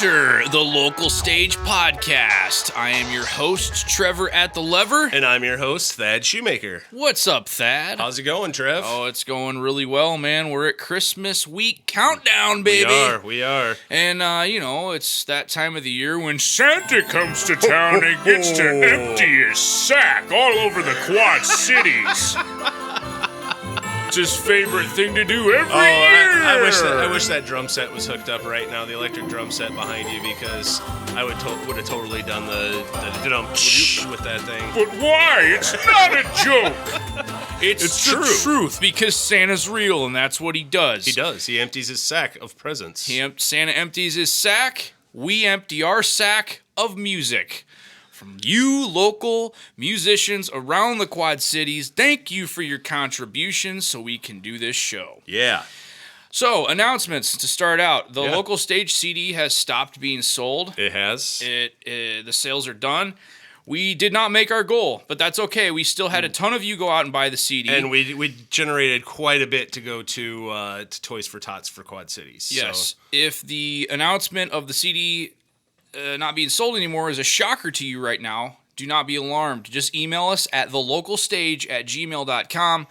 enter the Local Stage Podcast. I am your host, Trevor at the Lever. And I'm your host, Thad Shoemaker. What's up, Thad? How's it going, Trev? Oh, it's going really well, man. We're at Christmas week countdown, baby. We are. And, it's that time of the year when Santa comes to town and gets to empty his sack all over the Quad Cities. It's his favorite thing to do every year. I wish that drum set was hooked up right now, the electric drum set behind you, because I would have totally done the drum with that thing. But why? It's not a joke. It's the truth, because Santa's real, and that's what he does. He does. He empties his sack of presents. Santa empties his sack. We empty our sack of music. From you local musicians around the Quad Cities, thank you for your contributions so we can do this show. Yeah. So, announcements to start out. The Local Stage CD has stopped being sold. It has. The sales are done. We did not make our goal, but that's okay. We still had a ton of you go out and buy the CD. And we generated quite a bit to go to Toys for Tots for Quad Cities. Yes. So. If the announcement of the CD not being sold anymore is a shocker to you right now, do not be alarmed. Just email us at thelocalstage@gmail.com.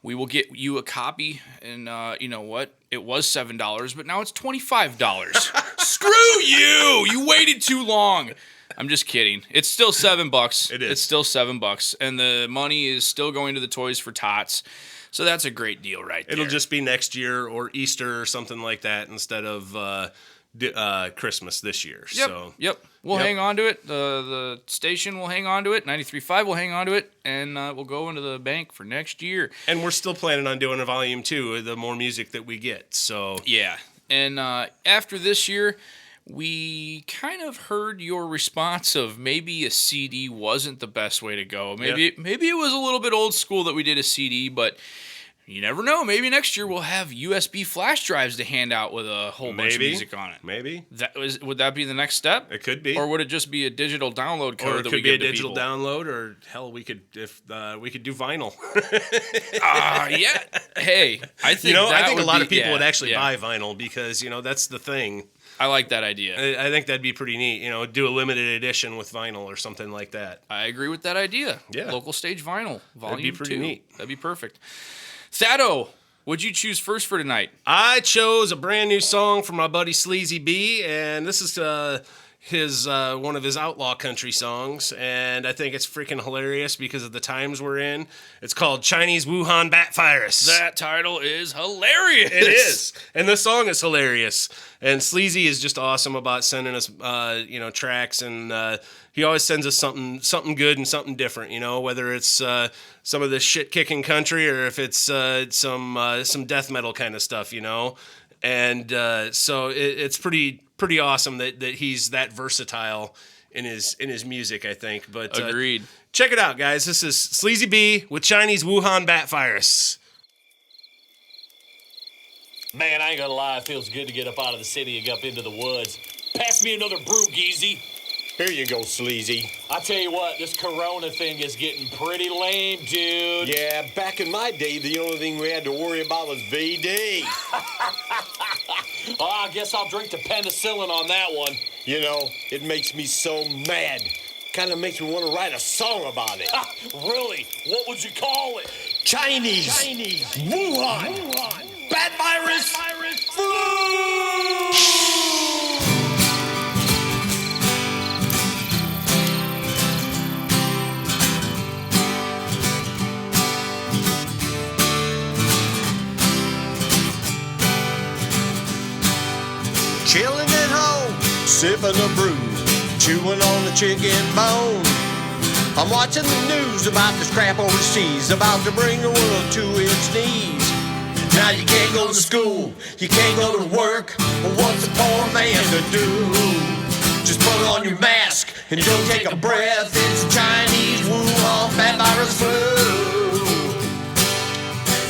We will get you a copy, and you know what? It was $7, but now it's $25. Screw you! You waited too long. I'm just kidding. It's still $7. It is. It's still $7, and the money is still going to the Toys for Tots. So that's a great deal right there. It'll just be next year or Easter or something like that instead of Christmas this year. Yep. We'll hang on to it. The station will hang on to it. 93.5 will hang on to it, and we'll go into the bank for next year. And we're still planning on doing a volume 2, the more music that we get. So yeah. And after this year, we kind of heard your response of maybe a CD wasn't the best way to go. Maybe it was a little bit old school that we did a CD, but you never know. Maybe next year we'll have USB flash drives to hand out with a whole bunch of music on it. Maybe. Would that be the next step? It could be. Or would it just be a digital download code that we give to people? Or it could be a digital download, or hell, we could do vinyl. Yeah. Hey, I think I think a lot of people would actually buy vinyl because that's the thing. I like that idea. I think that'd be pretty neat. Do a limited edition with vinyl or something like that. I agree with that idea. Yeah. Local Stage Vinyl, Volume 2. That'd be pretty neat. That'd be perfect. Thado, what'd you choose first for tonight? I chose a brand new song from my buddy Sleazy B, and this is his one of his outlaw country songs, and I think it's freaking hilarious because of the times we're in. It's called Chinese Wuhan Bat Virus. That title is hilarious. It is, and the song is hilarious. And Sleazy is just awesome about sending us, tracks, and he always sends us something good and something different. Whether it's some of this shit-kicking country or if it's some death metal kind of stuff. And so it's pretty awesome that he's that versatile in his music, I think. But agreed. Check it out, guys. This is Sleazy B with Chinese Wuhan Bat Virus. Man, I ain't gonna lie, it feels good to get up out of the city and up into the woods. Pass me another brew, Geezy. Here you go, Sleazy. I tell you what, this corona thing is getting pretty lame, dude. Yeah, back in my day, the only thing we had to worry about was VD. I guess I'll drink the penicillin on that one. It makes me so mad. Kind of makes me want to write a song about it. Really? What would you call it? Chinese. Wuhan. Bad virus. Flu. Chilling at home, sipping a brew, chewing on the chicken bone. I'm watching the news about this crap overseas, about to bring the world to its knees. Now you can't go to school, you can't go to work. What's a poor man to do? Just put on your mask and don't take a breath. It's Chinese Wuhan Bat Virus flu.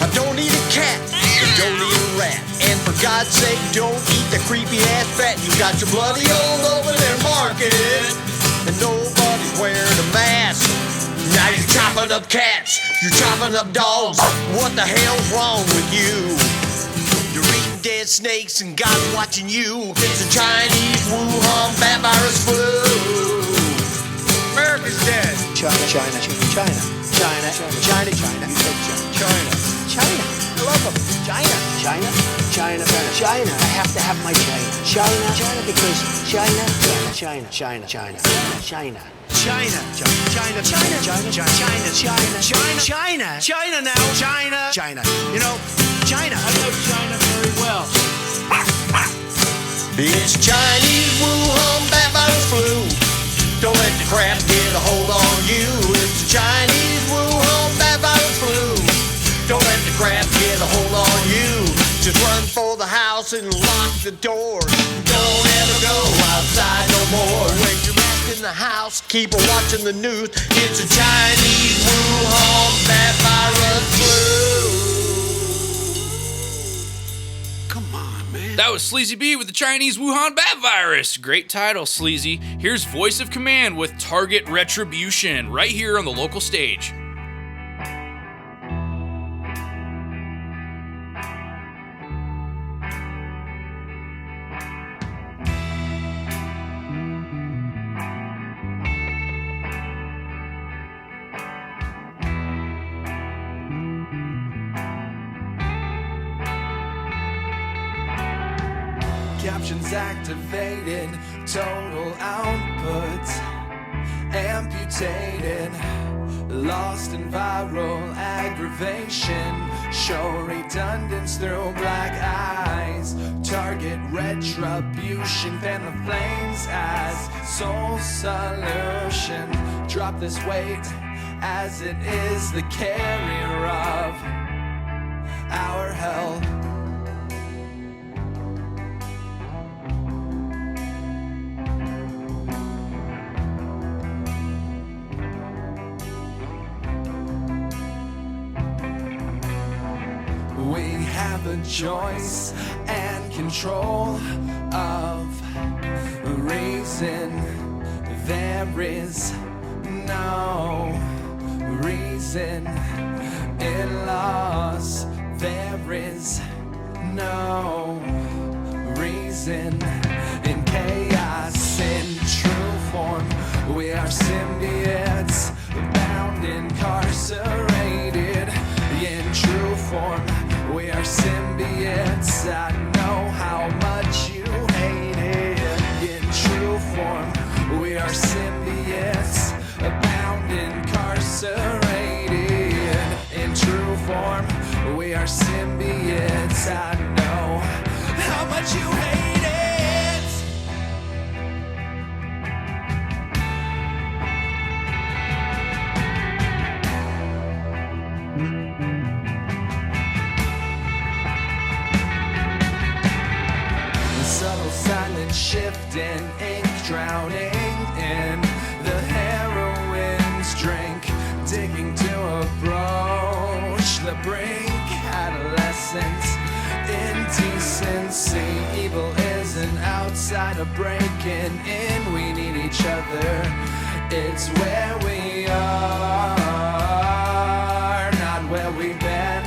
I don't eat a cat, I don't eat a rat. And for God's sake, don't eat the creepy ass fat. You got your bloody old over there market, and nobody's wearing a mask. Now you're chopping up cats, you're chopping up dogs. What the hell's wrong with you? You're eating dead giant snakes and God's watching you. It's the Chinese Wuhan bat virus flu. America's dead. China. You said China. China. I love them. China. I have to have my China because China. You know, China. I know China very well. It's Chinese Wuhan bat virus flu. Don't let the crap get a hold on you. It's the Chinese Wuhan bat virus flu. Don't let the crap get a hold on you. Just run for the house and lock the door. Don't ever go outside no more. Wear your mask in the house, keep watching the news. It's a Chinese Wuhan bat virus flu. That was Sleazy B with the Chinese Wuhan bat virus. Great title, Sleazy. Here's Voice of Command with Target Retribution right here on the local stage. Captions activated, total output amputated, lost in viral aggravation, show redundance through black eyes, target retribution, fan the flames as soul solution, drop this weight as it is the carrier of our hell. We have a choice and control of reason. There is no reason in loss. There is no reason in chaos. In true form, we are symbiotes, bound, incarcerated. In true form, we are symbiotes. I know how much you hate it. In true form, we are symbiotes, bound, incarcerated. In true form, we are symbiotes. I know how much you hate it. Subtle silent shift in ink, drowning in the heroine's drink, digging to approach the brink. Adolescence, indecency, evil is an outsider breaking in. We need each other, it's where we are, not where we've been.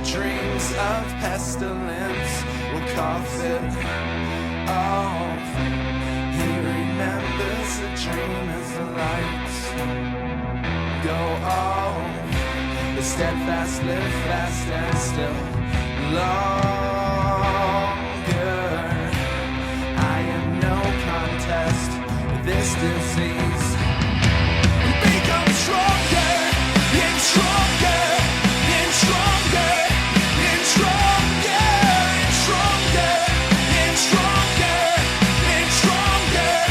dreams of pestilence will cough it off. He remembers the dream as the lights go off. The steadfast live fast and still longer. I am no contest with this disease. Become stronger and stronger and stronger and stronger and stronger and stronger and stronger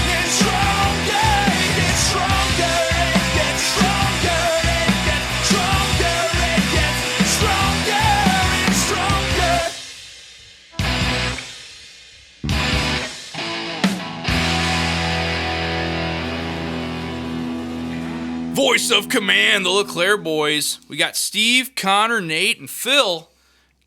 and stronger and stronger and get stronger and get stronger and get stronger and stronger. Voice of command, the LeClaire boys. We got Steve, Connor, Nate, and Phil.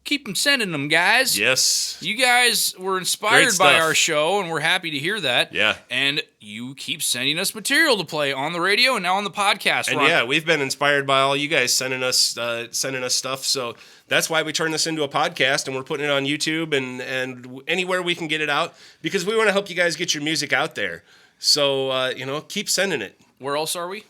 Keep them sending them, guys. Yes. You guys were Great inspired stuff. by our show, and we're happy to hear that. Yeah. And you keep sending us material to play on the radio and now on the podcast. And yeah, we've been inspired by all you guys sending us stuff. So that's why we turned this into a podcast, and we're putting it on YouTube and anywhere we can get it out, because we want to help you guys get your music out there. So keep sending it. Where else are we?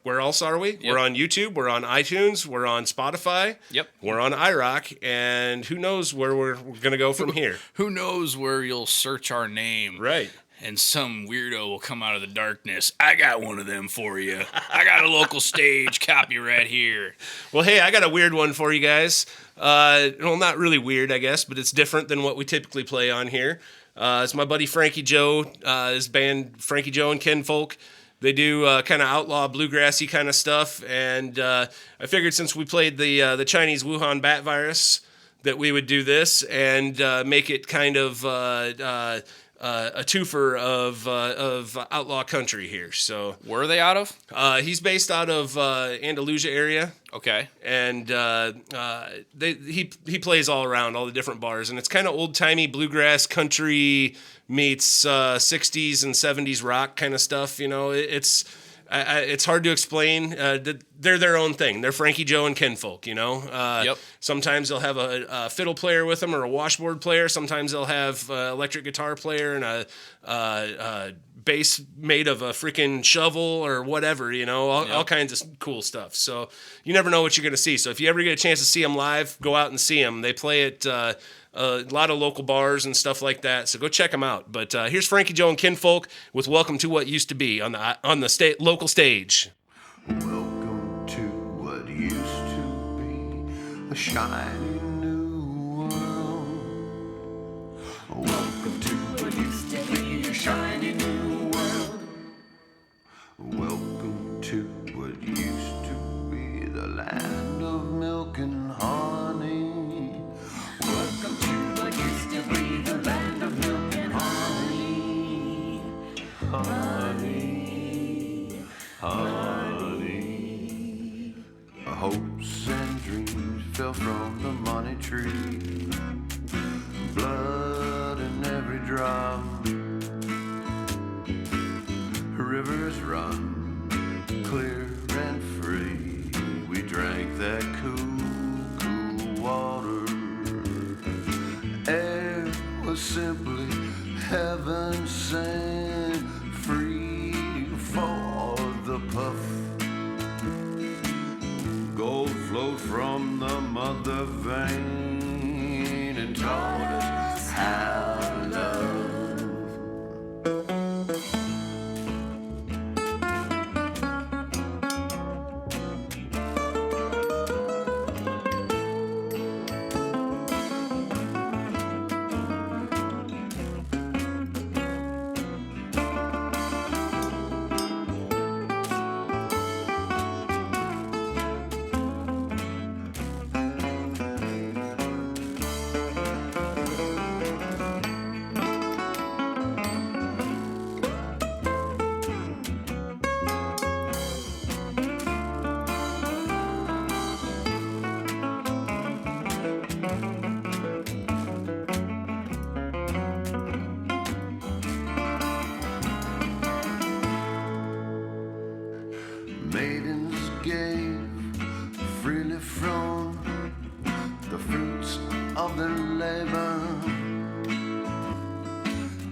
Where else are we? Yep. We're on YouTube. We're on iTunes. We're on Spotify. Yep. We're on iRock, and who knows where we're gonna go from here? Who knows where you'll search our name. Right. And some weirdo will come out of the darkness. I got one of them for you. I got a local stage copy right here. Well, hey, I got a weird one for you guys. Well, not really weird, I guess, but it's different than what we typically play on here. It's my buddy Frankie Joe, his band Frankie Joe and Kinfolk. They do kind of outlaw bluegrassy kind of stuff, and I figured since we played the Chinese Wuhan bat virus that we would do this and make it kind of a twofer of outlaw country here. So Where are they out of? he's based out of Andalusia area. Okay. And he plays all around all the different bars, and it's kind of old timey bluegrass country meets 60s and 70s rock kind of stuff. You know, it's hard to explain. They're their own thing. They're Frankie Joe and Kinfolk. You know. Yep. Sometimes they'll have a fiddle player with them or a washboard player. Sometimes they'll have electric guitar player and a bass made of a freaking shovel or whatever, you know, all kinds of cool stuff. So you never know what you're going to see. So if you ever get a chance to see them live, go out and see them. They play at a lot of local bars and stuff like that. So go check them out. But here's Frankie Joe and Kinfolk with "Welcome to What Used to Be" on the local stage. Welcome to what used to be a shiny new world. Welcome to what used to be a shiny new world. Welcome to what used to be the land of milk and honey. Welcome to what used to be the land of milk and honey. Honey, honey. Hopes and dreams fell from the money tree. Blood in every drop. Rivers run clear and free. We drank that cool, cool water. Air was simply heaven sent, free for the puff. Gold flowed from the mother vein and taught us how to love. of their labor.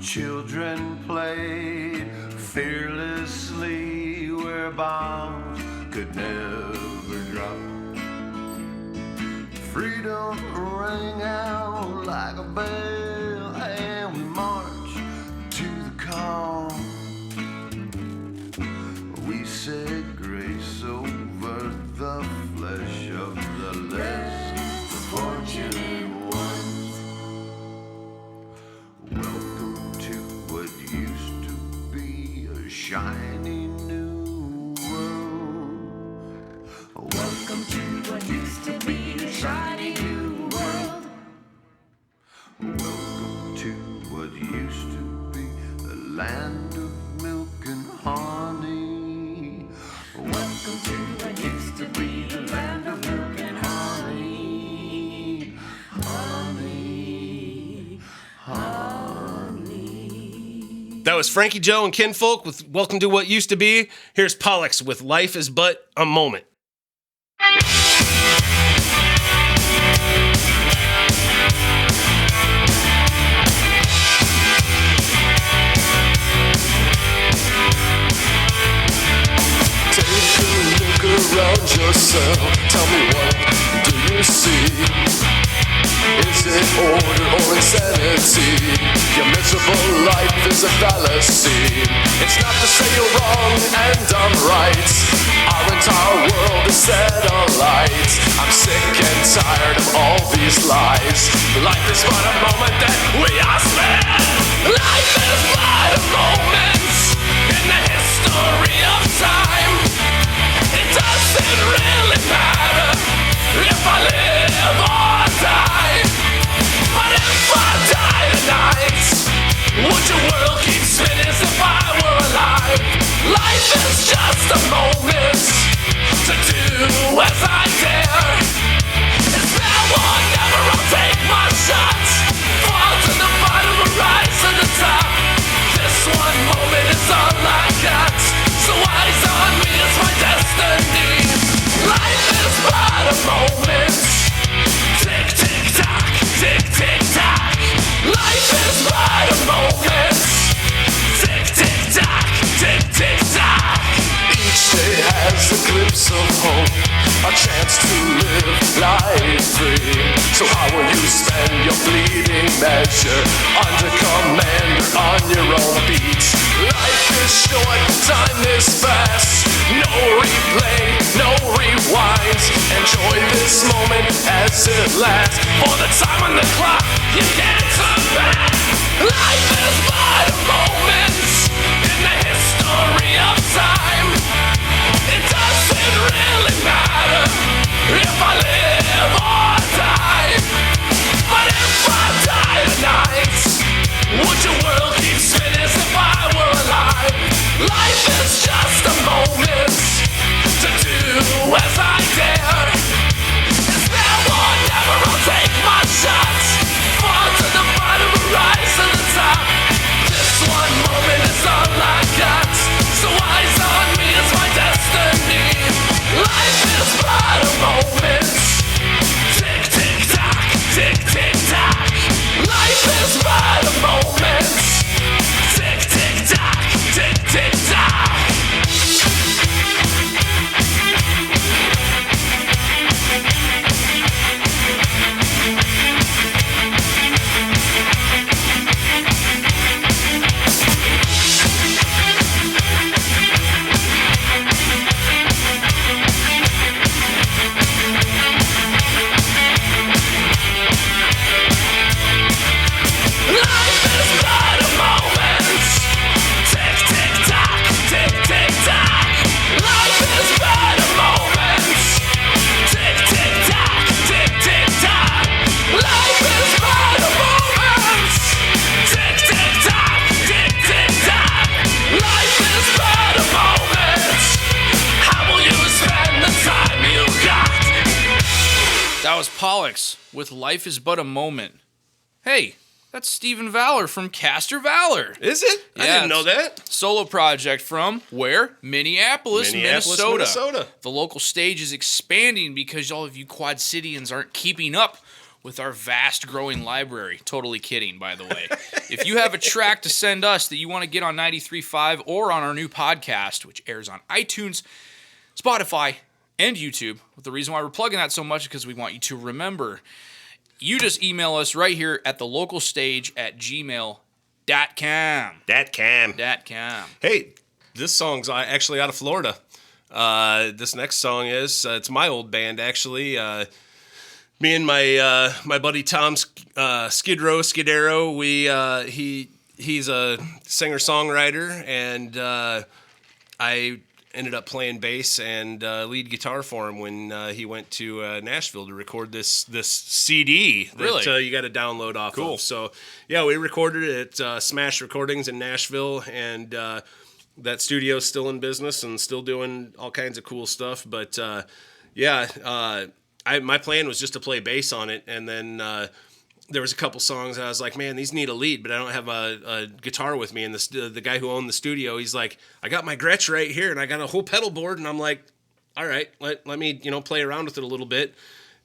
Children played fearlessly where bombs could never drop. Freedom rang out like a bell, and we marched to the call. We said grace over the flesh of the less fortunate ones. Welcome to what used to be a shiny new world. Welcome to what used to be a shiny new world. Welcome to what used to be the land of milk and honey. Welcome to what used to be the land of milk and honey. Honey, honey. That was Frankie Joe and Kinfolk with Welcome to What Used to Be. Here's Pollixx with Life is But a Moment. Take a look around yourself. Tell me, what do you see? Is it order or insanity? Your miserable life is a fallacy. It's not to say you're wrong and I'm right. Our entire world is set alight. I'm sick and tired of all these lies. Life is but a moment that we are spent. Life is but a moment in the history of time. It doesn't really matter if I live or die. But if I die tonight, would your world keep spinning as if I were alive? Life is just a moment to do as I dare. Is there one never? I'll take my shot. Fall to the bottom or rise to the top. This one moment is all I got. So eyes on me is my destiny. Life is but a moment. Tick, tick, tock, tick, tick, tock. Life is but a moment. Tick, tick, tock, tick, tick, tock. Each day has a glimpse of hope, a chance to live life free. So how will you spend your fleeting measure? Under command or on your own beat? Life is short, time is fast. No replay, no rewind. Enjoy this moment as it lasts. For the time on the clock, you can't turn back. Life is but a moment in the history of time. It doesn't really matter if I live or die. But if I die tonight, would your world keep spinning as if I were alive? Life is just a moment to do as I dare. Is there one never? I'll take my shot. Fall to the bottom or rise to the top. This one moment is all I got. So eyes on me is my destiny. Life is but a moment. Tick, tick, tock, tick, tick, tock. Life is but a moment. Tick, tick, tock, tick, tick, tock. Life is but a moment. Tick, tick, tock, tick, tick, tock. Life is but a moment. Tick, tick, tock, tick, tick, tock. Life is but a moment. Tick, tick, tock, tick, tick, tock. Life is but a moment. How will you spend the time you got? That was Pollixx with Life is But a Moment. Hey, that's Stephen Valor from Caster Valor. Is it? I Yeah, didn't know that. Solo project from where? Minneapolis, Minnesota. Minnesota. The local stage is expanding because all of you Quad Cityans aren't keeping up with our vast growing library. Totally kidding, by the way. If you have a track to send us that you want to get on 93.5 or on our new podcast, which airs on iTunes, Spotify, and YouTube. But the reason why we're plugging that so much is because we want you to remember. You just email us right here at thelocalstage@gmail.com. .com. Hey, this song's actually out of Florida. This next song is it's my old band actually. Me and my buddy Tom Skidero. He's a singer songwriter, and I ended up playing bass and lead guitar for him when he went to Nashville to record this CD that Really? you got to download off Cool. of. So yeah, we recorded it at Smash Recordings in Nashville, and that studio's still in business and still doing all kinds of cool stuff. But my plan was just to play bass on it, and then there was a couple songs I was like, man, these need a lead, but I don't have a guitar with me. And the guy who owned the studio, he's like, I got my Gretsch right here, and I got a whole pedal board, and I'm like, all right, let me play around with it a little bit.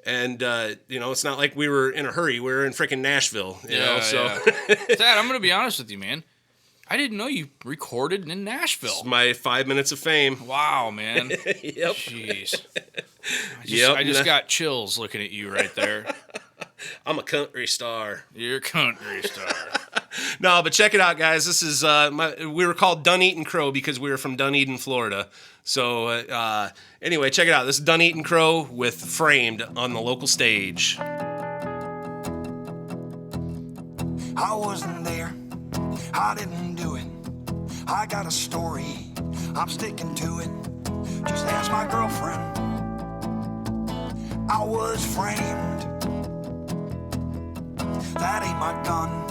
And it's not like we were in a hurry. We were in freaking Nashville, so. Dad, I'm gonna be honest with you, man. I didn't know you recorded in Nashville. It's my 5 minutes of fame. Wow, man. Yep. Jeez. Yep. I just got chills looking at you right there. I'm a country star. You're a country star. No, but check it out, guys. This is we were called Dunedin Crow because we were from Dunedin, Florida. So anyway, check it out. This is Dunedin Crow with Framed on the local stage. I wasn't there, I didn't do it. I got a story, I'm sticking to it. Just ask my girlfriend. I was framed. That ain't my gun,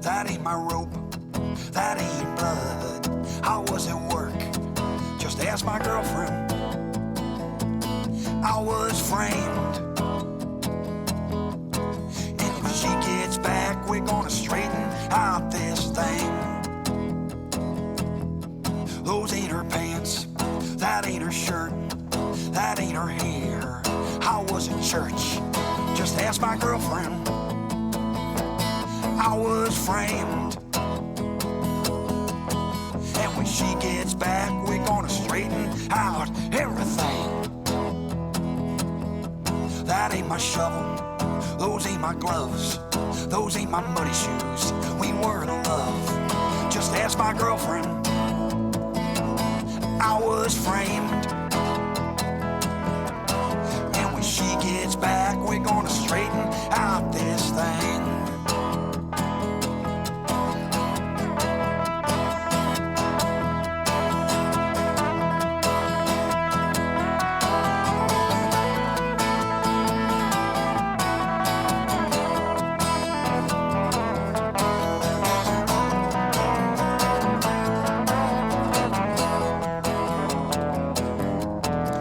that ain't my rope, that ain't blood. I was at work, just ask my girlfriend. I was framed. And when she gets back, we're gonna straighten out this thing. Those ain't her pants, that ain't her shirt, that ain't her hair. I was in church, just ask my girlfriend. I was framed. And when she gets back, we're gonna straighten out everything. That ain't my shovel, those ain't my gloves, those ain't my muddy shoes. We were in love, just ask my girlfriend. I was framed. And when she gets back, we're gonna straighten out this thing.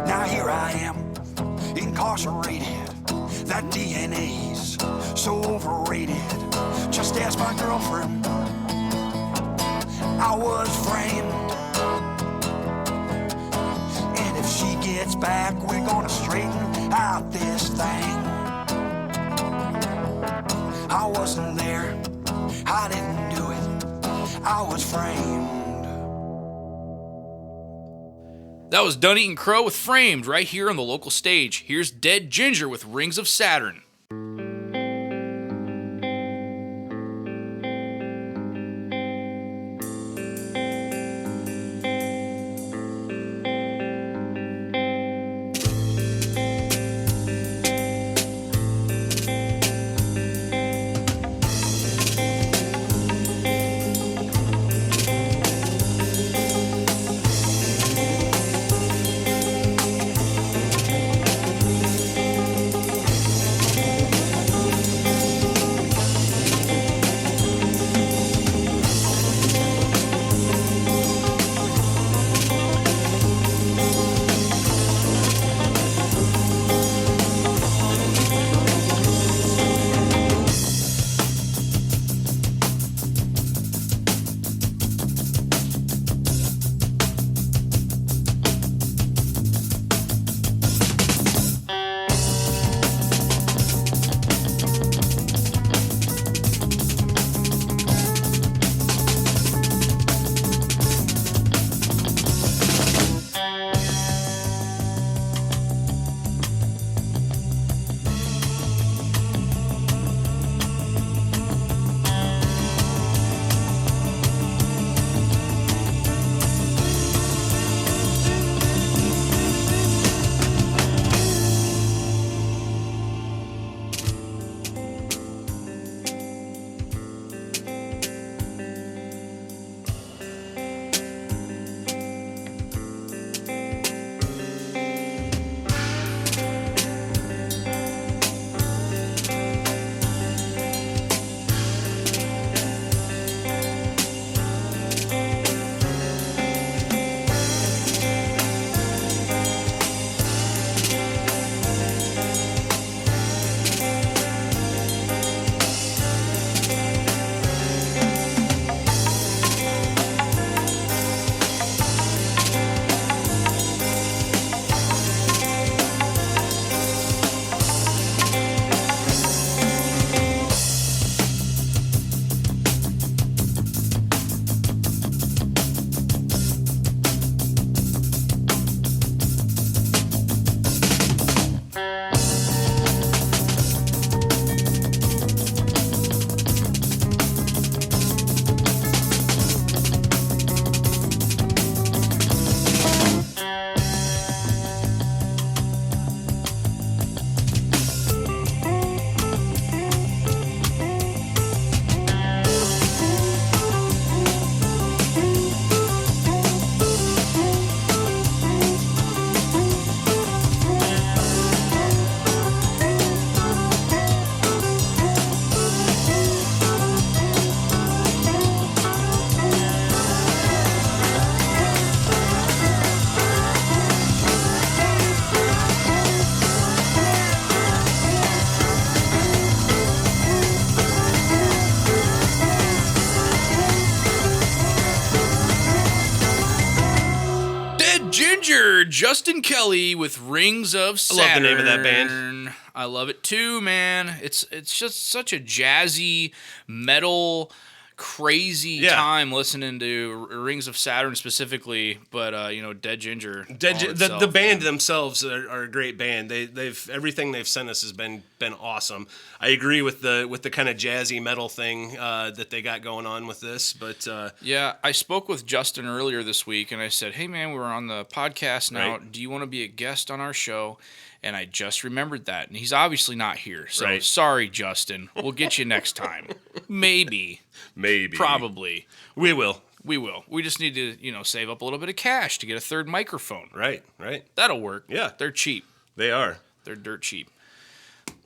Now here I am, incarcerated. That DNA's so overrated. Just ask my girlfriend. I was framed. And if she gets back, we're gonna straighten out this thing. I wasn't there, I didn't do it. I was framed. That was Dunedin Crow with Framed right here on the local stage. Here's Dead Ginger with Rings of Saturn. Justin Kelly with Rings of Saturn. I love the name of that band. I love it too, man. It's just such a jazzy, metal, crazy time listening to Rings of Saturn specifically, but Dead Ginger. The band themselves are a great band. They've everything they've sent us has been awesome. I agree with the kind of jazzy metal thing that they got going on with this, but yeah, I spoke with Justin earlier this week, and I said, "Hey man, we're on the podcast now. Right. Do you want to be a guest on our show?" And I just remembered that, and he's obviously not here. So Right. sorry, Justin. We'll get you next time. Maybe. Probably. We will. We will. We just need to, save up a little bit of cash to get a third microphone. Right. That'll work. Yeah. They're cheap. They are. They're dirt cheap.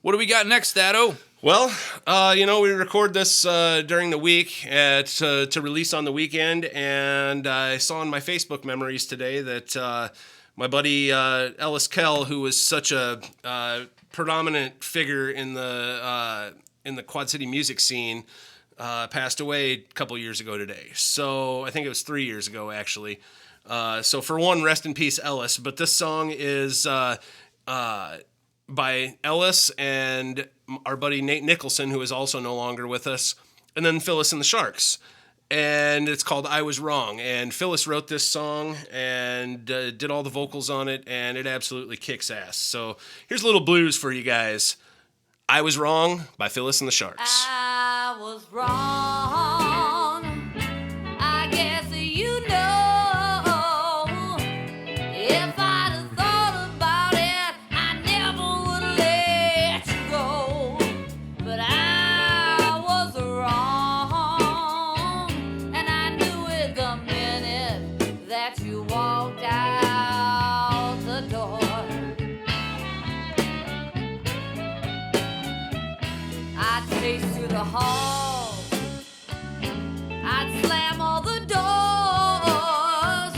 What do we got next, Thado? Well, we record this during the week to release on the weekend, and I saw in my Facebook memories today that my buddy Ellis Kell, who was such a predominant figure in the Quad City music scene, passed away a couple years ago today. So I think it was 3 years ago, actually. So for one, rest in peace, Ellis. But this song is by Ellis and our buddy Nate Nicholson, who is also no longer with us, and then Phyllis and the Sharks. And it's called I Was Wrong. And Phyllis wrote this song and did all the vocals on it, and it absolutely kicks ass. So here's a little blues for you guys. I Was Wrong by Phyllis and the Sharks. I was wrong. I guess you know. If I'd have thought about it, I never would let you go. But I was wrong, and I knew it the minute that you walked out the door. I'd chase through the halls, I'd slam all the doors,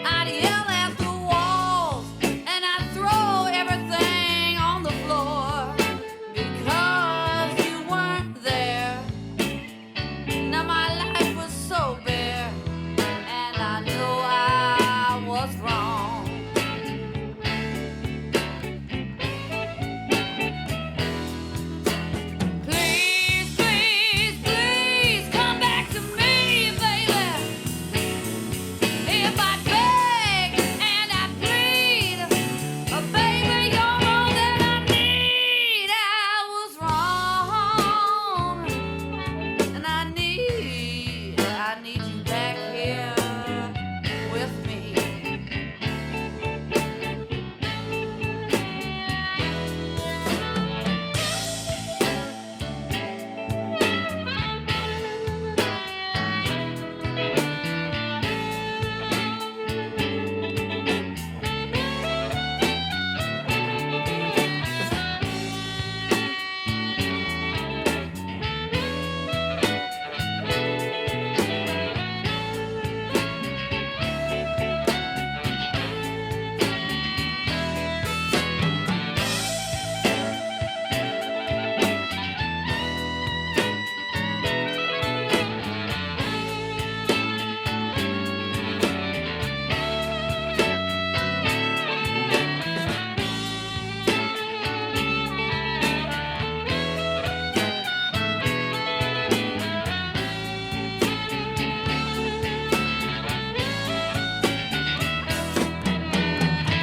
I'd yell at the walls, and I'd throw everything on the floor because you weren't there. Now my life was so bare, and I knew I was wrong. Please, please, please come back to me, baby. If I beg and I plead, baby, you're all that I need. I was wrong, and I need you back here with me.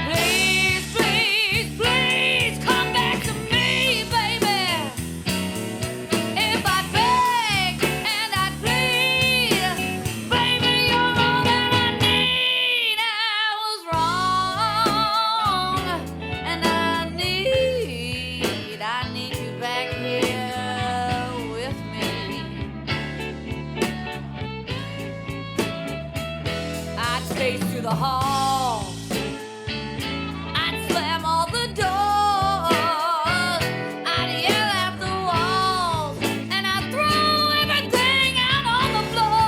Please, please, please come back to me, baby. If I beg and I plead, baby, you're all that I need. I was wrong, and I need you back here with me. I'd chase through the halls, I'd slam all the doors, I'd yell at the walls, and I'd throw everything out on the floor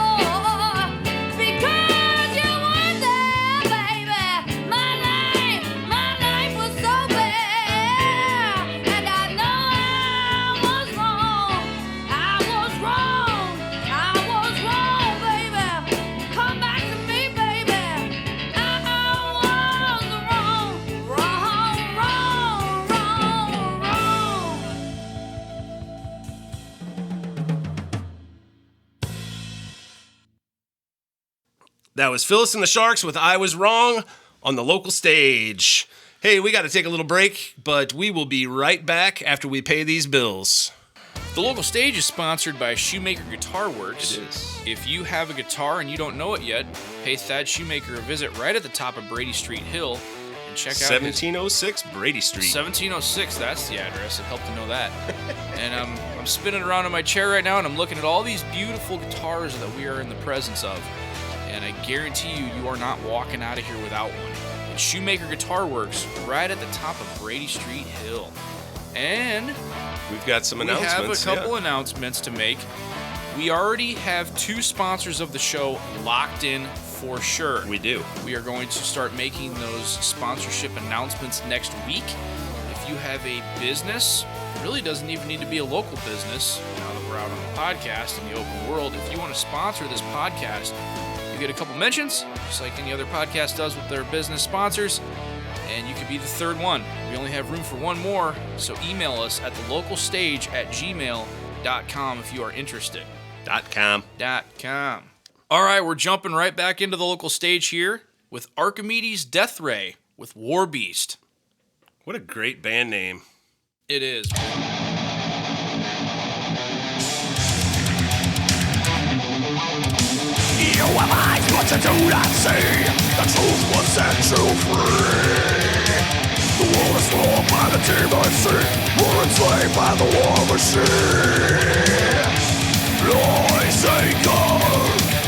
because you weren't there, baby. My life was so bare, and I know I was wrong. I was wrong, baby. Come back to me, baby. I That was Phyllis and the Sharks with I Was Wrong on the local stage. Hey, we got to take a little break, but we will be right back after we pay these bills. The local stage is sponsored by Shoemaker Guitar Works. It is. If you have a guitar and you don't know it yet, pay Thad Shoemaker a visit right at the top of Brady Street Hill and check out 1706 Brady Street. 1706, that's the address. It helped to know that. And I'm spinning around in my chair right now, and I'm looking at all these beautiful guitars that we are in the presence of. And I guarantee you, you are not walking out of here without one. It's Shoemaker Guitar Works right at the top of Brady Street Hill. And we've got some we announcements. have a couple announcements to make. We already have 2 sponsors of the show locked in for sure. We do. We are going to start making those sponsorship announcements next week. If you have a business, it really doesn't even need to be a local business. Now that we're out on the podcast in the open world, if you want to sponsor this podcast, you get a couple mentions, just like any other podcast does with their business sponsors, and you could be the 3rd one. We only have room for one more, so email us at thelocalstage@gmail.com if you are interested. .com. All right, we're jumping right back into the local stage here with Archimedes Death Ray with War Beast. What a great band name. It is. You have eyes, but you do not see. The truth will set you free. The world is ruled by the demon. We're enslaved by the war machine. Noise, anger,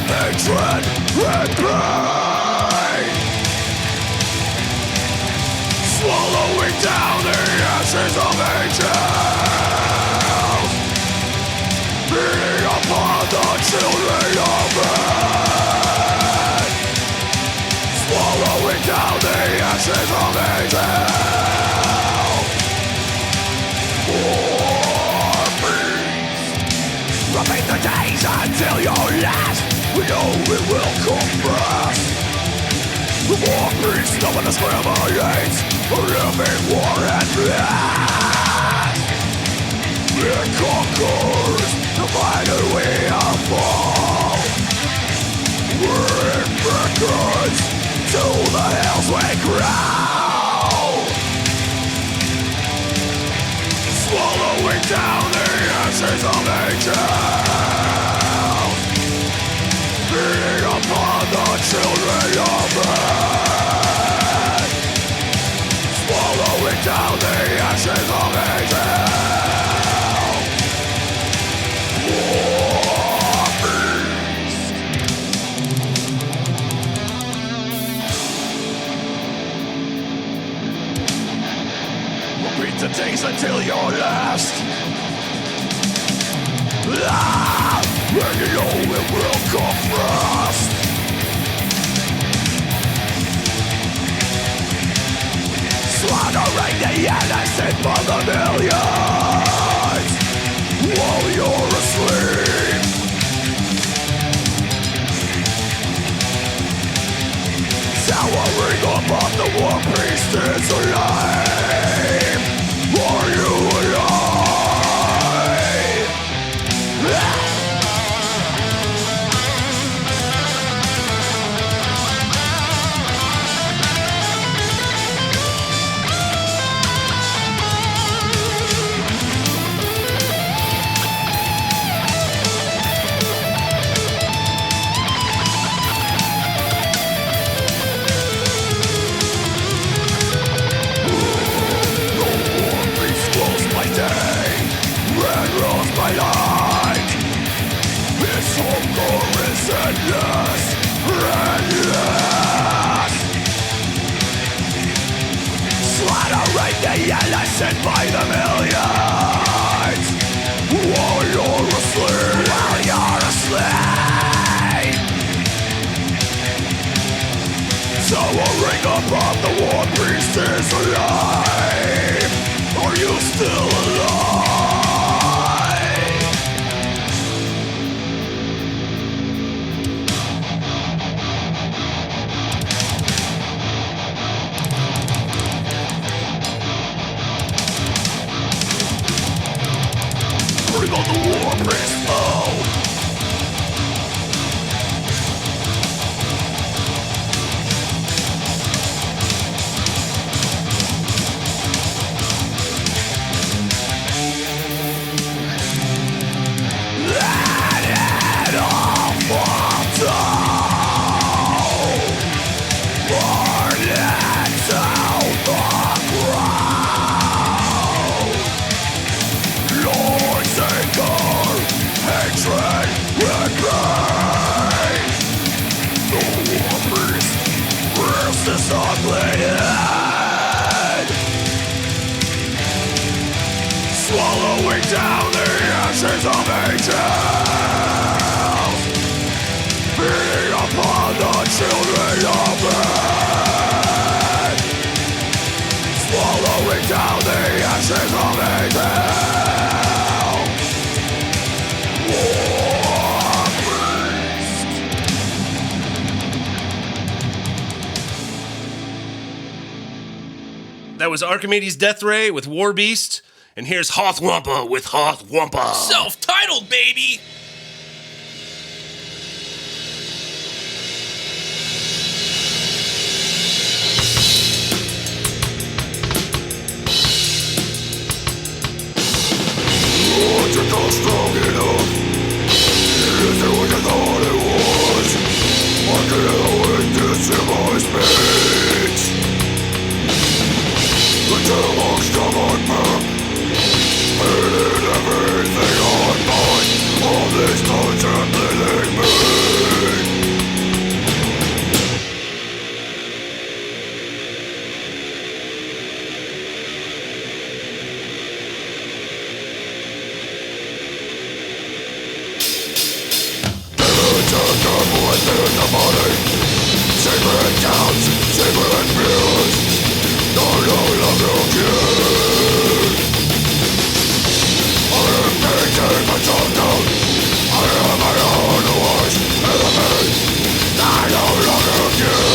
hatred, and pain. Swallowing down the ashes of ages. Beating upon the children of men. Swallowing down the ashes of ages. War Beast. Repeat the days until you're last. We know it will come fast. The War Beast, no one discriminates. Living war and blood. It conquers. Divided we are fall. We're in records. To the hills we growl. Swallowing down the ashes of ages. Beating upon the children of men. Swallowing down the ashes of ages. Repeat the days until you're last. And you know it will come fast. Slaughtering the innocent by the millions while you're asleep. Towering above the War Beast is alive. Are you alive? My light, this hunger is endless, endless. Slaughtering the innocent by the millions while you're asleep, while you're asleep. Towering above the War Beast is alive. Are you still alive? Bring on the War Beast, oh! stop bleeding, swallowing down the ashes of angels, beating upon the children of men, swallowing down the ashes of angels. That was Archimedes' Death Ray with War Beast, and here's Hoth Wompah with Hoth Wompah. Self-titled, baby. Was it not strong enough? Is it what you thought it was? I can wait to see my speech. The demons come on back, hated everything on mine. All these thoughts are bleeding me. Within the body, sacred towns, sacred fields, no longer good. I am painting myself down. I am my own worst enemy. I no longer good.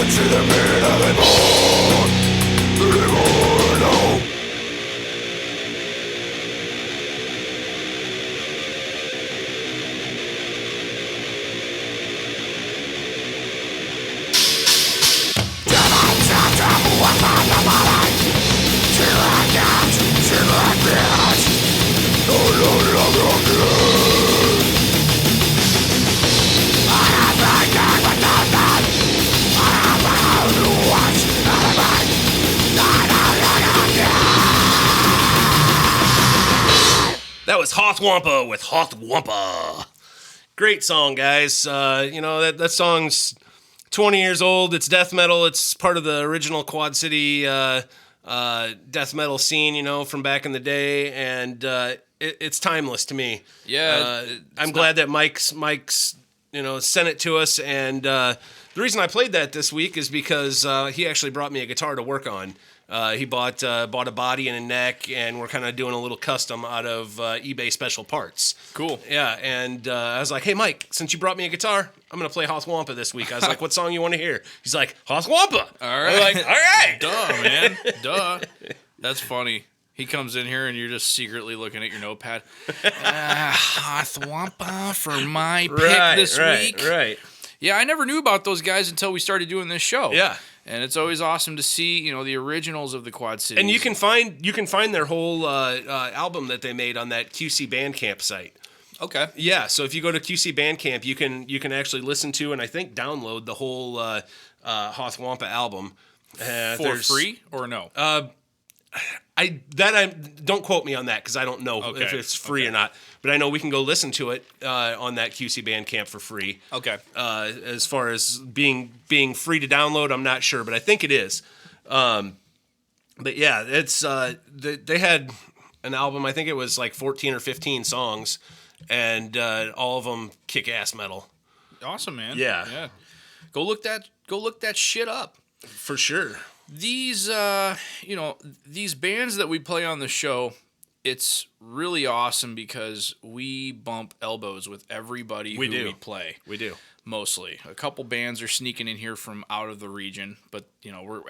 See the pain anymore. Anymore, no. That was Hoth Wompah with Hoth Wompah. Great song, guys. That song's 20 years old. It's death metal. It's part of the original Quad City death metal scene, from back in the day, and it's timeless to me. Yeah, I'm glad that Mike's sent it to us, and the reason I played that this week is because he actually brought me a guitar to work on. He bought a body and a neck, and we're kind of doing a little custom out of eBay special parts. Cool. Yeah, and I was like, hey, Mike, since you brought me a guitar, I'm going to play Hoth Wompah this week. I was like, what song you want to hear? He's like, Hoth Wompah. All right. I'm like, all right. Duh, man. Duh. That's funny. He comes in here, and you're just secretly looking at your notepad. Hoth Wompah for my pick this week. Right. Yeah, I never knew about those guys until we started doing this show. Yeah. And it's always awesome to see, the originals of the Quad Cities. And you can find their whole album that they made on that QC Bandcamp site. Okay. Yeah, so if you go to QC Bandcamp, you can actually listen to and I think download the whole Hoth Wompah album for free or no? Don't quote me on that because I don't know if it's free or not. But I know we can go listen to it on that QC Bandcamp for free. Okay. As far as being free to download, I'm not sure, but I think it is. But yeah, it's they had an album. I think it was like 14 or 15 songs, and all of them kick-ass metal. Awesome, man. Yeah. Go look that shit up. For sure. These these bands that we play on the show, it's really awesome because we bump elbows with everybody we play. We do. Mostly. A couple bands are sneaking in here from out of the region, but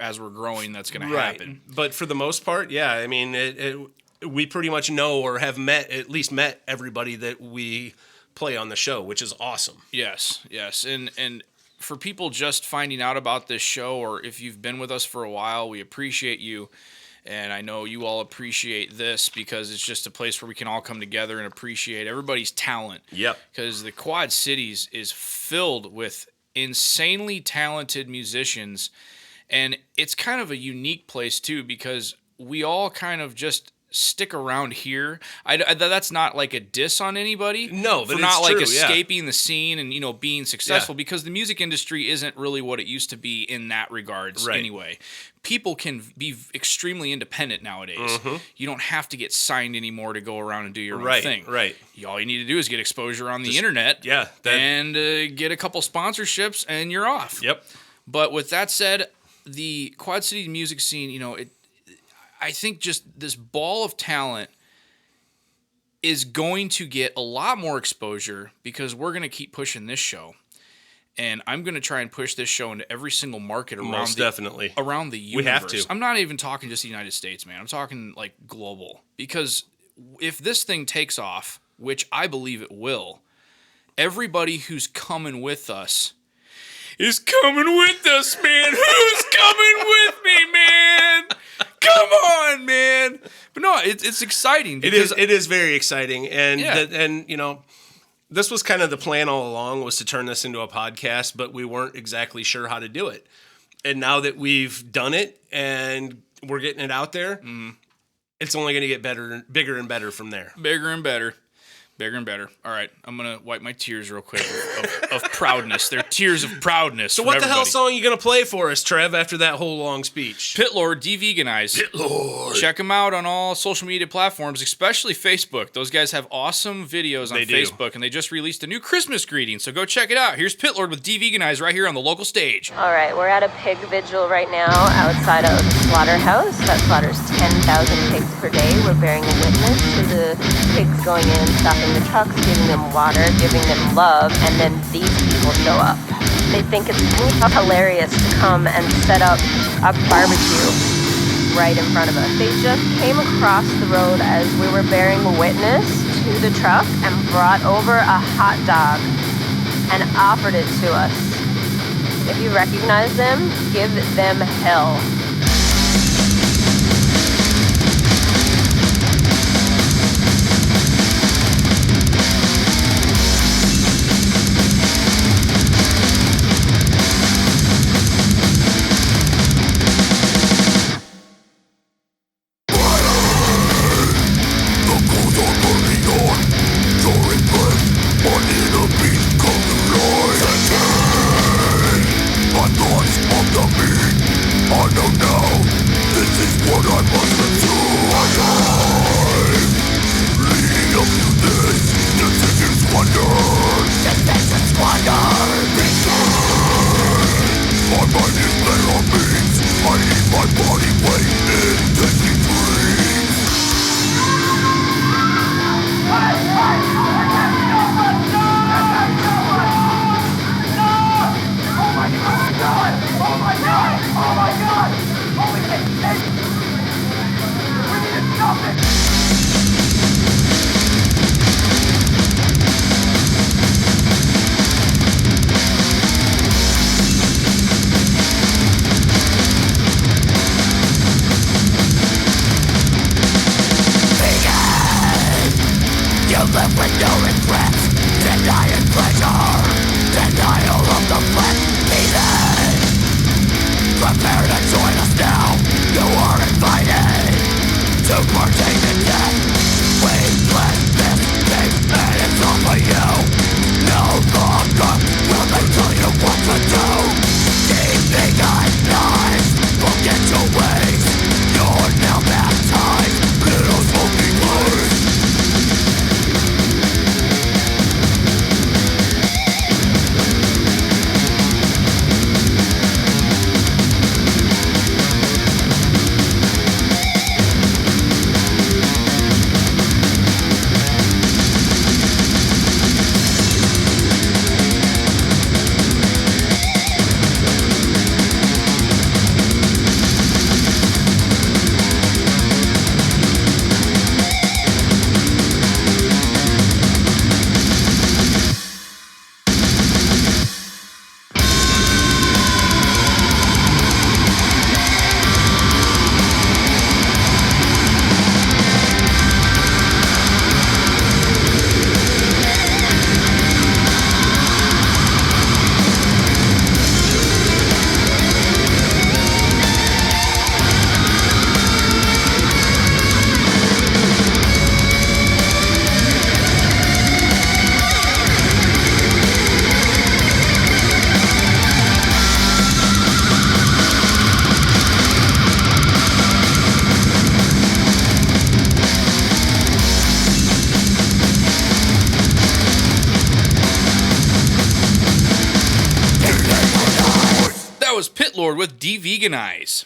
as we're growing, that's going to Right. happen. But for the most part, yeah, I mean, we pretty much know or have at least met everybody that we play on the show, which is awesome. Yes. And for people just finding out about this show, or if you've been with us for a while, we appreciate you. And I know you all appreciate this because it's just a place where we can all come together and appreciate everybody's talent. Yep. Because the Quad Cities is filled with insanely talented musicians. And it's kind of a unique place, too, because we all kind of just stick around here. That's not like a diss on anybody. No, but for it's not like true, escaping the scene and being successful, Yeah. because the music industry isn't really what it used to be in that regards anyway. People can be extremely independent nowadays. Mm-hmm. You don't have to get signed anymore to go around and do your own thing. Right. All you need to do is get exposure on the internet, and get a couple sponsorships, and you're off. Yep. But with that said, the Quad City music scene, I think just this ball of talent is going to get a lot more exposure because we're going to keep pushing this show. And I'm going to try and push this show into every single market around definitely. Around the universe. We have to. I'm not even talking just the United States, man. I'm talking like global. Because if this thing takes off, which I believe it will, everybody who's coming with us is coming with us, man. Who's coming with me, man? Come on, man. But no, it's exciting. It is very exciting. And this was kind of the plan all along, was to turn this into a podcast, but we weren't exactly sure how to do it. And now that we've done it and we're getting it out there, it's only going to get bigger and better from there. Bigger and better. Bigger and better. All right, I'm going to wipe my tears real quick of proudness. They're tears of proudness. So what the hell song are you going to play for us, Trev, after that whole long speech? Pit Lord, Deveganize. Pit Lord. Check them out on all social media platforms, especially Facebook. Those guys have awesome videos on Facebook, and they just released a new Christmas greeting, so go check it out. Here's Pit Lord with Deveganize right here on the local stage. All right, we're at a pig vigil right now outside of the slaughterhouse that slaughters 10,000 pigs per day. We're bearing witness to the pigs going in, stopping the trucks, giving them water, giving them love, and then these people show up. They think it's hilarious to come and set up a barbecue right in front of us. They just came across the road as we were bearing witness to the truck and brought over a hot dog and offered it to us. If you recognize them, give them hell. That was Pit Lord with Deveganize.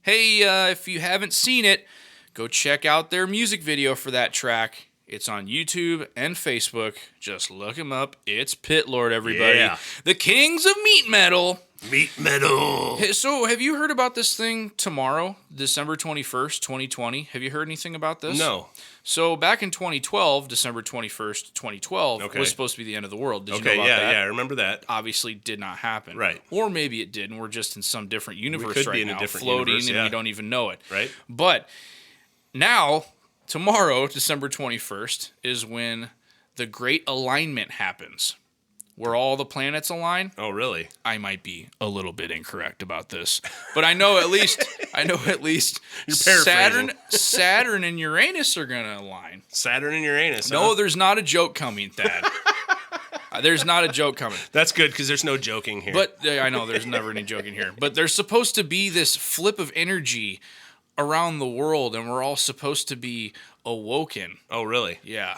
Hey, if you haven't seen it, go check out their music video for that track. It's on YouTube and Facebook. Just look him up. It's Pit Lord, everybody. Yeah. The kings of meat metal. Meat metal. Hey, so, have you heard about this thing tomorrow, December 21st, 2020? Have you heard anything about this? No. So, back in 2012, December 21st, 2012, Okay. was supposed to be the end of the world. Did you Okay, know about that? yeah, I remember that. Obviously did not happen. Right. Or maybe it did, and we're just in some different universe could right be in a now, different floating, universe, and yeah. we don't even know it. Right. But now, tomorrow, December 21st, is when the Great Alignment happens, where all the planets align. Oh, really? I might be a little bit incorrect about this, but I know at least You're paraphrasing. Saturn and Uranus are gonna align. Saturn and Uranus. No, huh? there's not a joke coming, Thad. There's not a joke coming. That's good because there's no joking here. But I know there's never any joking here. But there's supposed to be this flip of energy around the world, and we're all supposed to be awoken. Oh, really? Yeah.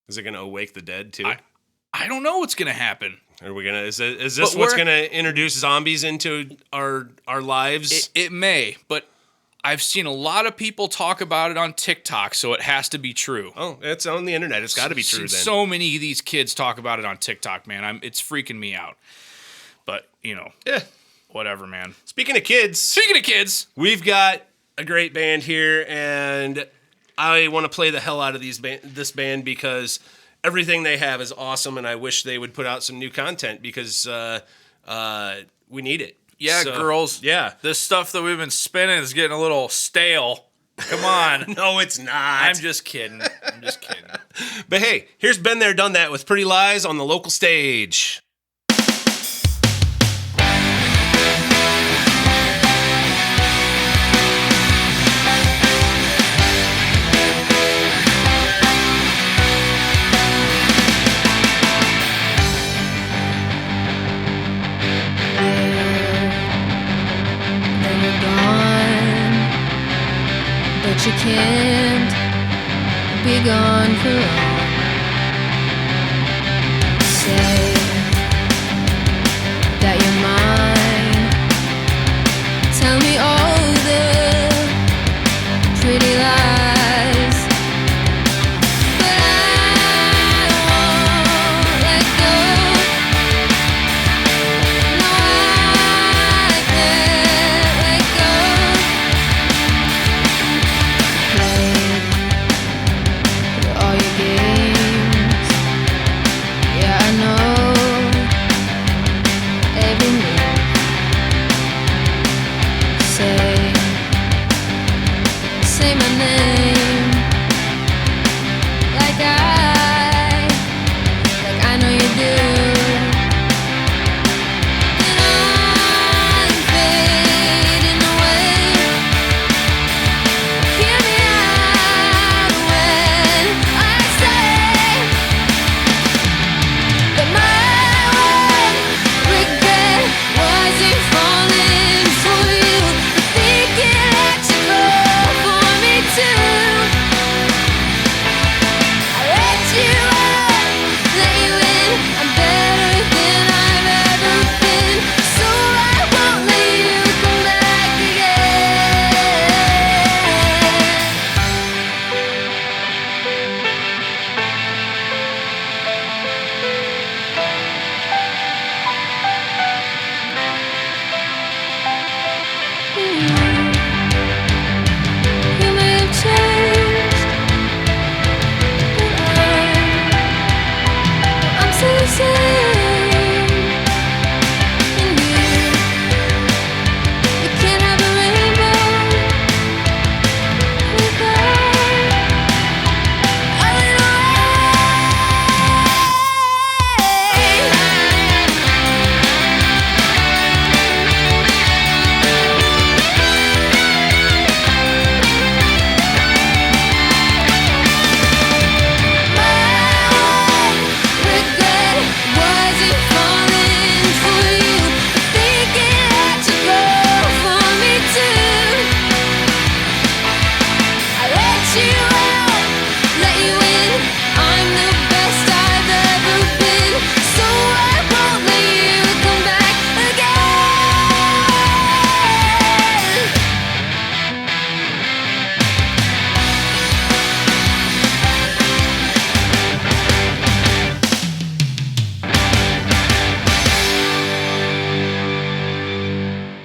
Is it going to awake the dead too? I don't know what's gonna happen. Are we gonna? Is this But what's we're- going to introduce zombies into our lives? It may, but I've seen a lot of people talk about it on TikTok, so it has to be true. Oh, it's on the internet. It's got to be true then. So many of these kids talk about it on TikTok, man. It's freaking me out. But, Yeah. whatever, man. Speaking of kids, Speaking of kids, we've got a great band here, and I want to play the hell out of this band because everything they have is awesome, and I wish they would put out some new content because we need it. yeah, So, girls. Yeah. This stuff that we've been spinning is getting a little stale. Come on. No, it's not. I'm just kidding. But hey, here's Been There, Done That with Pretty Lies on the local stage. Then you're gone, but you can't be gone for long. Say that you're mine. Tell me all the pretty lies, but I won't let go. No, I can't let go. Played for all you give.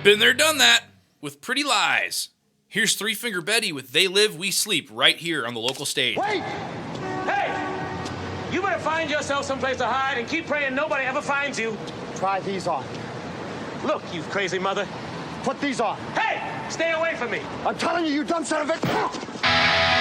Been there, done that with Pretty Lies. Here's Three Finger Betty with They Live, We Sleep right here on the local stage. Wait! Hey! You better find yourself someplace to hide and keep praying nobody ever finds you. Try these on. Look, you crazy mother. Put these on. Hey! Stay away from me. I'm telling you, you dumb son of a...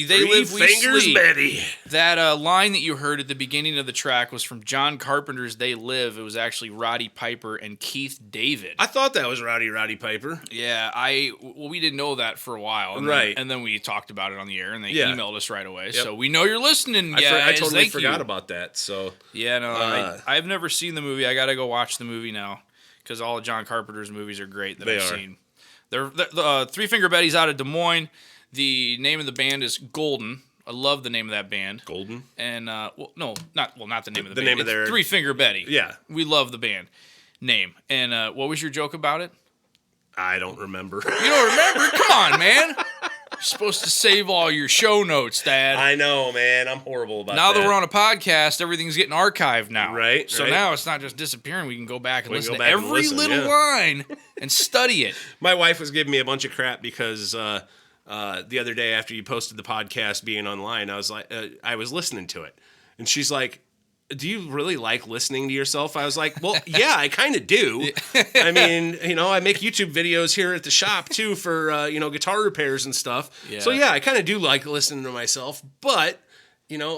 They Live, We Fingers Sleep. Betty. That line that you heard at the beginning of the track was from John Carpenter's They Live. It was actually Roddy Piper and Keith David. I thought that was Roddy Piper. Yeah, we didn't know that for a while. Right. And then we talked about it on the air, and they Yeah. emailed us right away. Yep. So we know you're listening, guys. I totally Thank forgot you. about that. So Yeah, no, I've never seen the movie. I got to go watch the movie now because all of John Carpenter's movies are great that I've seen. They're Three Finger Betty's out of Des Moines. The name of the band is Golden. I love the name of that band. Golden? And, not the name of the band. name of their... Three Finger Betty. Yeah. We love the band name. And what was your joke about it? I don't remember. You don't remember? Come on, man. You're supposed to save all your show notes, Dad. I know, man. I'm horrible about now that. that we're on a podcast, everything's getting archived now. Right. So now it's not just disappearing. We can go back and listen to back and every listen, little line and study it. My wife was giving me a bunch of crap because the other day after you posted the podcast being online, I was like, I was listening to it, and she's like, "Do you really like listening to yourself?" I was like, "Well, yeah, I kind of do. I mean, I make YouTube videos here at the shop too for guitar repairs and stuff. Yeah. So yeah, I kind of do like listening to myself, but."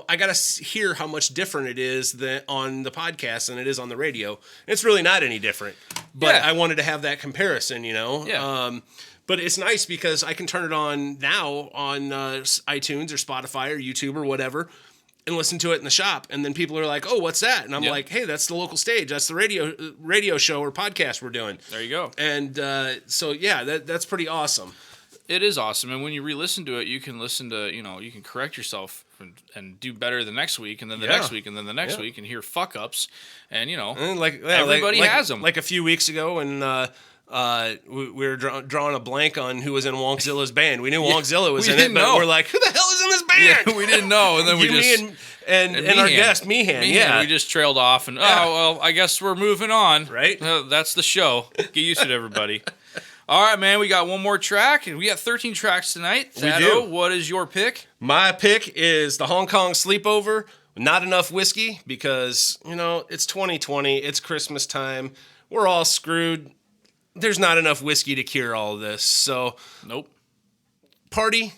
I got to hear how much different it is on the podcast than it is on the radio. It's really not any different. But I wanted to have that comparison, Yeah. But it's nice because I can turn it on now on iTunes or Spotify or YouTube or whatever and listen to it in the shop. And then people are like, "Oh, what's that?" And I'm like, "Hey, that's the local stage. That's the radio show or podcast we're doing." There you go. And so, yeah, that's pretty awesome. It is awesome. And when you re-listen to it, you can listen to, you can correct yourself and do better the next week, and then the Yeah. next week, and then the next Yeah. week, and hear fuck ups, and And everybody has them. Like a few weeks ago, when we were drawing a blank on who was in Wonkzilla's band. We knew Wonkzilla was we in it, didn't but know. we're like, who the hell is in this band? Yeah, we didn't know, and then we Me just and our guest Meehan. Yeah, we just trailed off, and oh well, I guess we're moving on. Right? That's the show. Get used to it, everybody. All right, man. We got one more track, and we got 13 tracks tonight. We Thado, do. what is your pick? My pick is the Hong Kong Sleepover. Not enough whiskey because it's 2020. It's Christmas time. We're all screwed. There's not enough whiskey to cure all of this. So, Nope. party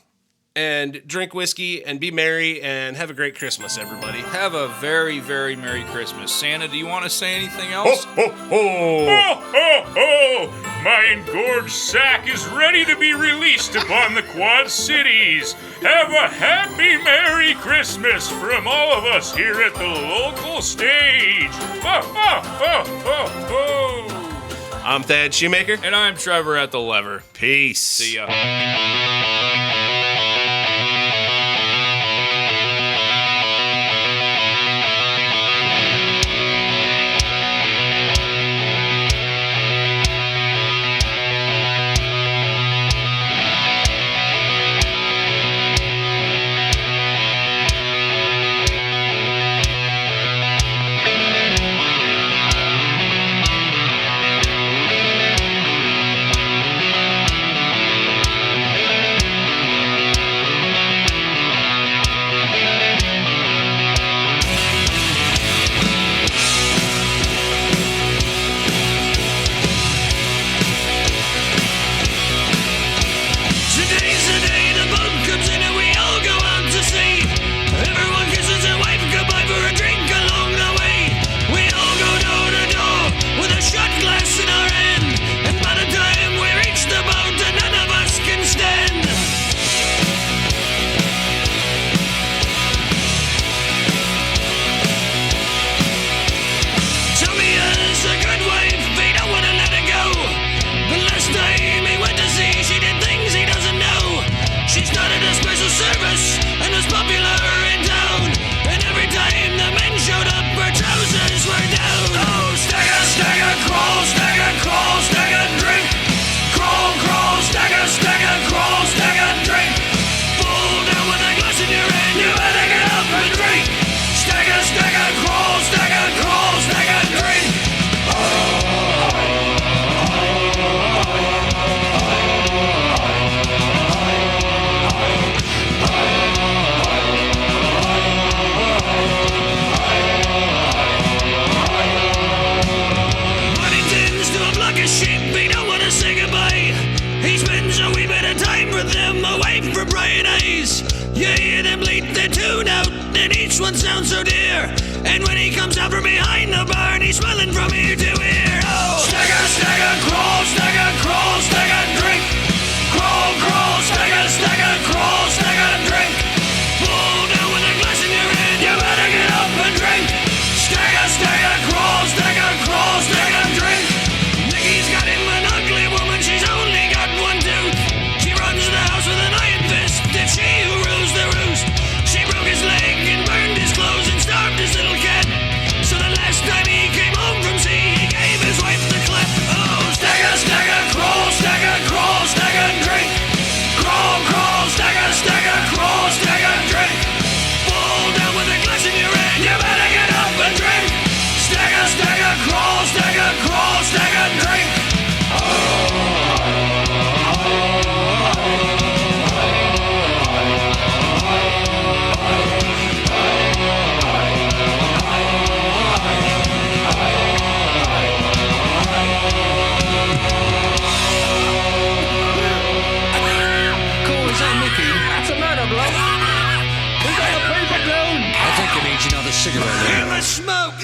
and drink whiskey and be merry and have a great Christmas, everybody. Have a very, very Merry Christmas. Santa, do you want to say anything else? Ho, ho. Ho, ho, ho! My engorged sack is ready to be released upon the Quad Cities. Have a happy Merry Christmas from all of us here at the local stage. Ho, ho, ho, ho, ho! I'm Thad Shoemaker. And I'm Trevor at the lever. Peace. See ya. Today's the day the boat comes in and we all go out to sea. Everyone kisses their wife goodbye for a drink along the way. We all go door to door with a shot glass in our hand. And by the time we reach the boat, none of us can stand. Tommy is a good wife, he don't wanna let her go. The last time he went to sea, she did things he doesn't know. She started a special service and was popular in town. And every time the men showed up, her trousers were down. Oh, stagger, stagger, crawl, stagger, drink. Crawl, crawl, stagger, crawl, stagger, drink. Fall down with a glass in your hand, you better get up and drink. Stagger, crawl, stagger, drink. But he tends to have like a sheep, he don't wanna say goodbye. He spends a wee bit of time with them away from bright eyes. You hear them bleat their tune out, and each one sounds so dear. And when he comes out from behind the barn, he's swelling from ear to ear. Oh, stagger, crawl, stagger, drink. Crawl, stagger, crawl, stagger, drink. Fall down with a glass in your hand, you better get up and drink. Stagger, crawl, stagger, drink. Nicky's got him an ugly woman, she's only got one tooth. She runs the house with an iron fist, it's she who rules the roost. She broke his leg and burned his clothes and starved his little cat. So the last time he came home from sea, he gave his wife the clap. Oh, stagger, crawl, stagger, drink. Crawl, stagger, crawl, stagger, drink. Fall down with a glass in your hand, you better get up and drink. Stagger, crawl, stagger, drink. Cool, is that Nicky? What's the matter, bloke? We got the paper down. I think he needs another cigarette. In the smoke.